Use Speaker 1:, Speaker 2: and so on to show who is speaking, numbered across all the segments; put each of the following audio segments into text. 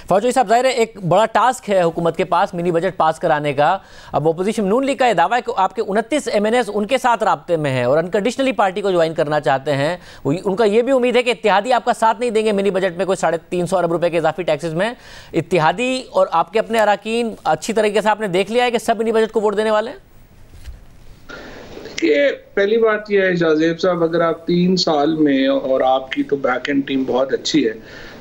Speaker 1: फौजी साहब, ज़ाहिर है एक बड़ा टास्क है हुकूमत के पास मिनी बजट पास कराने का। अब अपोजिशन नून लीग का ये दावा है कि आपके 29 MNAs उनके साथ राब्ते में हैं और अनकंडीशनली पार्टी को ज्वाइन करना चाहते हैं। उनका ये भी उम्मीद है कि इत्तेहादी आपका साथ नहीं देंगे मिनी बजट में कोई 350 अरब रुपए के इजाफी टैक्सेस में। इत्तेहादी और आपके अपने अराकीन अच्छी तरीके से आपने देख लिया है कि सब मिनी बजट को वोट देने वाले हैं?
Speaker 2: कि पहली बात यह है शाहजेब साहब, अगर आप 3 साल में, और आपकी तो बैक एंड टीम बहुत अच्छी है,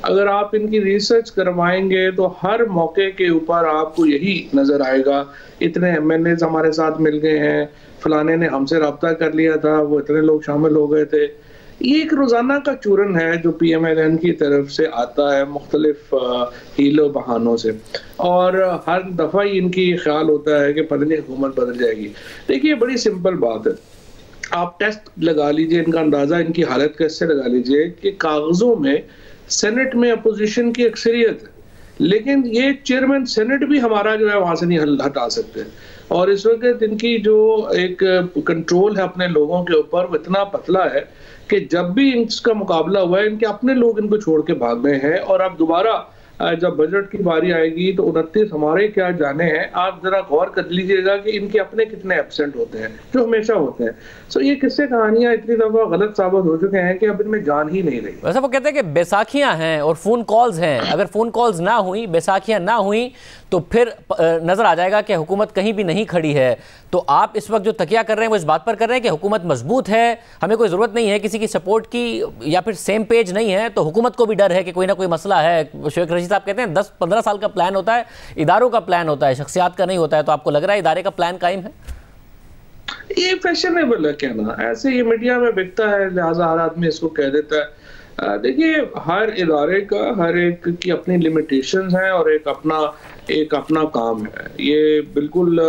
Speaker 2: अगर आप इनकी रिसर्च करवाएंगे तो हर मौके के ऊपर आपको यही नजर आएगा, इतने MNAs हमारे साथ मिल गए हैं, फलाने ने हमसे रब्ता कर लिया था, वो इतने लोग शामिल हो गए थे। ये एक रोजाना का चूरन है जो PMLN की तरफ से आता है मुख्तलिफ हीलो बहानों से, और हर दफा ही इनकी ख्याल होता है कि पता नहीं हुकूमत बदल जाएगी। देखिए बड़ी सिंपल बात है, आप टेस्ट लगा लीजिए, इनका अंदाजा इनकी हालत कैसे लगा लीजिए कि कागजों में सेनेट में अपोजिशन की अक्सरियत है, लेकिन ये चेयरमैन सेनेट भी हमारा जो है वहां से नहीं हटा सकते। और इस वक्त इनकी जो एक कंट्रोल है अपने लोगों के ऊपर वो इतना पतला है कि जब भी इनका मुकाबला हुआ है इनके अपने लोग इनको छोड़ के भाग गए हैं। और अब दोबारा जब बजट की बारी आएगी तो 29 हमारे क्या जाने हैं। आप जरा गौर कर लीजिएगा कि इनके अपने कितने एब्सेंट होते हैं, जो हमेशा होते हैं। सो ये किस्से कहानियां इतनी दफा गलत साबित हो चुके हैं कि अब इनमें जान ही नहीं रही।
Speaker 1: वैसे वो कहते हैं कि बैसाखियां हैं और फोन कॉल्स हैं, अगर फोन कॉल्स ना हुई, बैसाखियां ना हुई तो फिर नजर आ जाएगा कि हुकूमत कहीं भी नहीं खड़ी है। तो आप इस वक्त जो तकिया कर रहे हैं वो इस बात पर कर रहे हैं कि हुकूमत मजबूत है, हमें कोई ज़रूरत नहीं है किसी की सपोर्ट की, या फिर सेम पेज नहीं है तो हुकूमत को भी डर है कि कोई ना कोई मसला है। शेख रशीद साहब कहते हैं 10-15 साल का प्लान होता है, इदारों का प्लान होता है, शख्सियात का नहीं होता है। तो आपको लग रहा है इदारे का प्लान कायम है?
Speaker 2: ये फैशनेबल है कहना, ऐसे ये मीडिया में बिकता है, लिहाजा हर आदमी इसको कह देता है। देखिए हर इदारे का, हर एक की अपनी लिमिटेशंस हैं और एक अपना काम है। ये बिल्कुल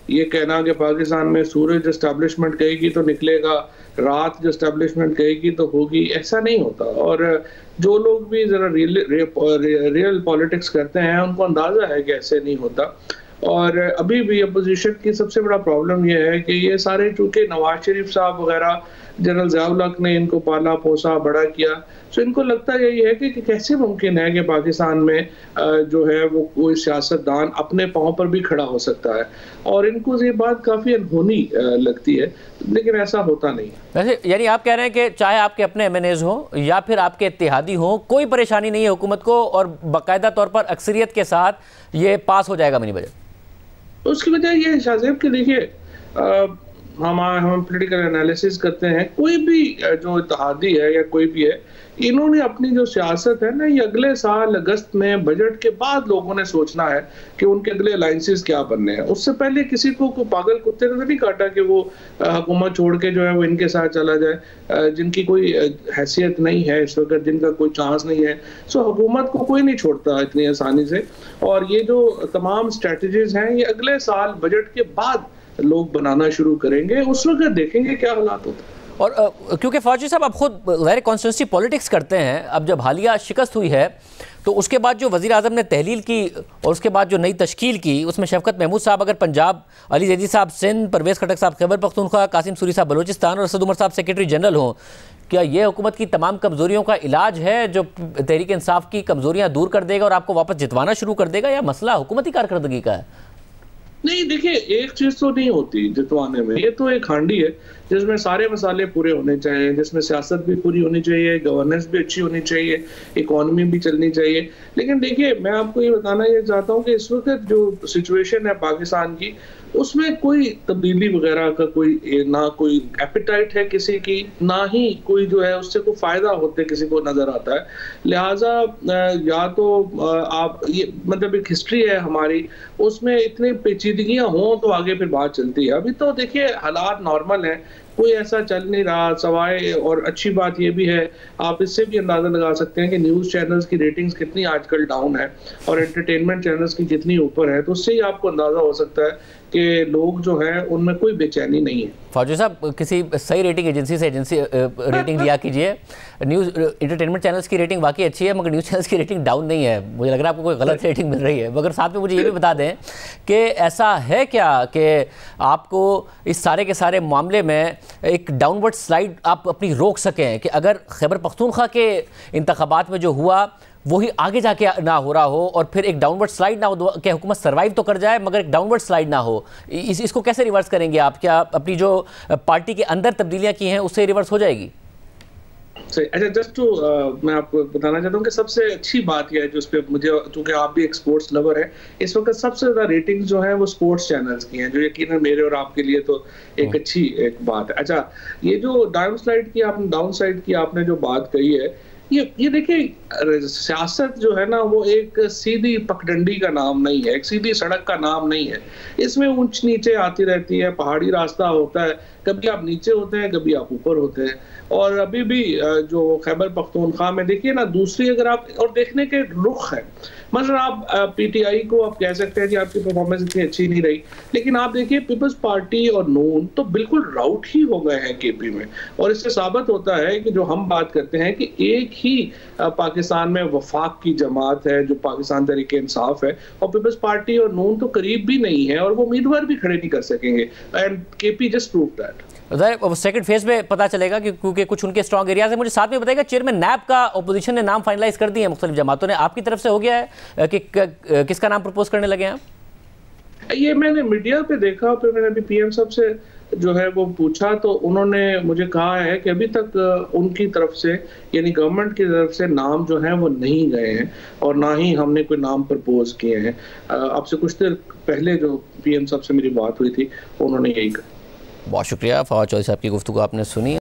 Speaker 2: ये कहना कि पाकिस्तान में सूरज एस्टैब्लिशमेंट कहेगी तो निकलेगा, रात जो एस्टैब्लिशमेंट कहेगी तो होगी, ऐसा नहीं होता। और जो लोग भी जरा रियल पॉलिटिक्स करते हैं उनको अंदाजा है कि ऐसे नहीं होता। और अभी भी अपोजिशन की सबसे बड़ा प्रॉब्लम यह है कि ये सारे, चूंकि नवाज शरीफ साहब वगैरह, जनरल ज़ियाउल हक ने इनको पाला पोसा बड़ा किया, तो इनको लगता यही है कि कैसे मुमकिन है कि पाकिस्तान में जो है वो कोई सियासतदान अपने पाँव पर भी खड़ा हो सकता है। और इनको ये बात काफ़ी अनहोनी लगती है, लेकिन ऐसा होता नहीं है।
Speaker 1: वैसे यानी आप कह रहे हैं कि चाहे आपके अपने MNAs हो या फिर आपके इत्तेहादी हो, कोई परेशानी नहीं है हुकूमत को और बाकायदा तौर पर अक्सरियत के साथ ये पास हो जाएगा मिनी बजट?
Speaker 2: उसकी वजह ये है शाहजेब कि देखिए हम पॉलिटिकल एनालिसिस करते हैं, कोई भी जो इत्तेहादी है या कोई भी है, इन्होंने अपनी जो सियासत है ना, ये अगले साल अगस्त में बजट के बाद लोगों ने सोचना है कि उनके अगले अलायंसेस क्या बनने हैं। उससे पहले किसी को पागल कुत्ते ने तो नहीं काटा कि वो हुकूमत छोड़ के जो है वो इनके साथ चला जाए, जिनकी कोई हैसियत नहीं है इस वक्त, जिनका कोई चांस नहीं है। सो हुकूमत को कोई नहीं छोड़ता इतनी आसानी से। और ये जो तमाम स्ट्रेटजीज हैं ये अगले साल बजट के बाद लोग बनाना शुरू करेंगे, उस वक्त देखेंगे क्या हालात होते हैं।
Speaker 1: और क्योंकि फौजी साहब आप खुद गैर कॉन्स्टिट्यूंसी पॉलिटिक्स करते हैं, अब जब हालिया शिकस्त हुई है तो उसके बाद जो वज़ीर आज़म ने तहलील की और उसके बाद जो नई तश्कील की, उसमें शफकत महमूद साहब अगर पंजाब, अली जैदी साहब सिंध, परवेज़ खटक साहब खैबर पख्तूनख्वा, कासिम सूरी साहब बलूचिस्तान और असद उमर साहब सेक्रेटरी जनरल हों, क्या ये हुकूमत की तमाम कमज़ोरियों का इलाज है जो तहरीक इंसाफ की कमज़ोरियाँ दूर कर देगा और आपको वापस जितवाना शुरू कर देगा, या मसला हुकूमती कारकर्दगी का है?
Speaker 2: नहीं, देखिए एक चीज तो नहीं होती जितवाने में, ये तो एक हांडी है जिसमें सारे मसाले पूरे होने चाहिए, जिसमें सियासत भी पूरी होनी चाहिए, गवर्नेंस भी अच्छी होनी चाहिए, इकोनॉमी भी चलनी चाहिए। लेकिन देखिए मैं आपको ये बताना ये चाहता हूँ कि इस वक्त जो सिचुएशन है पाकिस्तान की, उसमें कोई तब्दीली वगैरह का ना कोई एपिटाइट है किसी की, ना ही कोई जो है उससे कोई फायदा होते किसी को नजर आता है। लिहाजा या तो आप ये मतलब एक हिस्ट्री है हमारी, उसमें इतनी पेचीदगियां हों तो आगे फिर बात चलती है। अभी तो देखिए हालात नॉर्मल हैं, कोई ऐसा चल नहीं रहा सवाए। और अच्छी बात ये भी है, आप इससे भी अंदाजा लगा सकते हैं कि न्यूज़ चैनल्स की रेटिंग्स कितनी आजकल डाउन है और एंटरटेनमेंट चैनल्स की कितनी ऊपर है, तो उससे ही आपको अंदाजा हो सकता है कि लोग जो हैं उनमें कोई बेचैनी नहीं है।
Speaker 1: फौजी साहब किसी सही रेटिंग एजेंसी से रेटिंग लिया कीजिए। न्यूज़ एंटरटेनमेंट चैनल्स की रेटिंग वाकई अच्छी है, मगर न्यूज़ चैनल्स की रेटिंग डाउन नहीं है। मुझे लग रहा है आपको कोई गलत रेटिंग मिल रही है। मगर साथ में मुझे ये भी बता दें कि ऐसा है क्या कि आपको इस सारे के सारे मामले में एक डाउनवर्ड स्लाइड आप अपनी रोक सकें कि अगर खैबर पख्तूनख्वा के इंतखाबात में जो हुआ वही आगे जाके ना हो रहा हो और फिर एक डाउनवर्ड स्लाइड ना हो, क्या हुकूमत सर्वाइव तो कर जाए मगर एक डाउनवर्ड स्लाइड ना हो, इसको कैसे रिवर्स करेंगे आप? क्या अपनी जो पार्टी के अंदर तब्दीलियां की हैं उससे रिवर्स हो जाएगी?
Speaker 2: अच्छा, जस्ट टू मैं आपको बताना चाहता हूँ कि सबसे अच्छी बात यह है जो उस पर मुझे, क्योंकि आप भी एक स्पोर्ट्स लवर है, इस वक्त सबसे ज्यादा रेटिंग्स जो है वो स्पोर्ट्स चैनल्स की हैं, जो यकीनन मेरे और आपके लिए तो एक अच्छी एक बात है। अच्छा, ये जो डाउन साइड की आपने जो बात कही है, ये देखिए, सियासत जो है ना वो एक सीधी पगडंडी का नाम नहीं है, एक सीधी सड़क का नाम नहीं है। इसमें ऊंच नीचे आती रहती है, पहाड़ी रास्ता होता है, कभी आप नीचे होते हैं, कभी आप ऊपर होते हैं। और अभी भी जो खैबर पख्तूनख्वा में देखिए ना, दूसरी अगर आप और देखने के रुख है, मतलब आप पीटीआई को आप कह सकते हैं कि आपकी परफॉर्मेंस इतनी अच्छी नहीं रही, लेकिन आप देखिए पीपल्स पार्टी और नून तो बिल्कुल राउट ही हो गए हैं केपी में। और इससे साबित होता है कि जो हम बात करते हैं कि एक ही पाकिस्तान में वफाक की जमात है जो पाकिस्तान तहरीक इंसाफ है, और पीपल्स पार्टी और नून तो करीब भी नहीं है और वो उम्मीदवार भी खड़े नहीं कर सकेंगे, and KP just prove that.
Speaker 1: Second phase में पता चलेगा क्योंकि कुछ उनके स्ट्रॉन्ग एरियाज है। मुझे साथ में बताइएगा, चेयरमैन नैब का अपोजिशन ने नाम फाइनलाइज कर दिए हैं मुख्तलिफ जमातों ने, आपकी तरफ से हो गया है कि किसका नाम प्रपोज करने लगे हैं?
Speaker 2: ये मैंने मीडिया पे देखा, फिर मैंने अभी पीएम साहब से जो है वो पूछा तो उन्होंने मुझे कहा है कि अभी तक उनकी तरफ से, यानी गवर्नमेंट की तरफ से नाम जो है वो नहीं गए हैं और ना ही हमने कोई नाम प्रपोज किए हैं। आपसे कुछ देर पहले जो पीएम साहब से मेरी बात हुई थी उन्होंने यही कहा।
Speaker 1: बहुत शुक्रिया फवाद चौधरी साहब की गुफ्तगू आपने सुनी।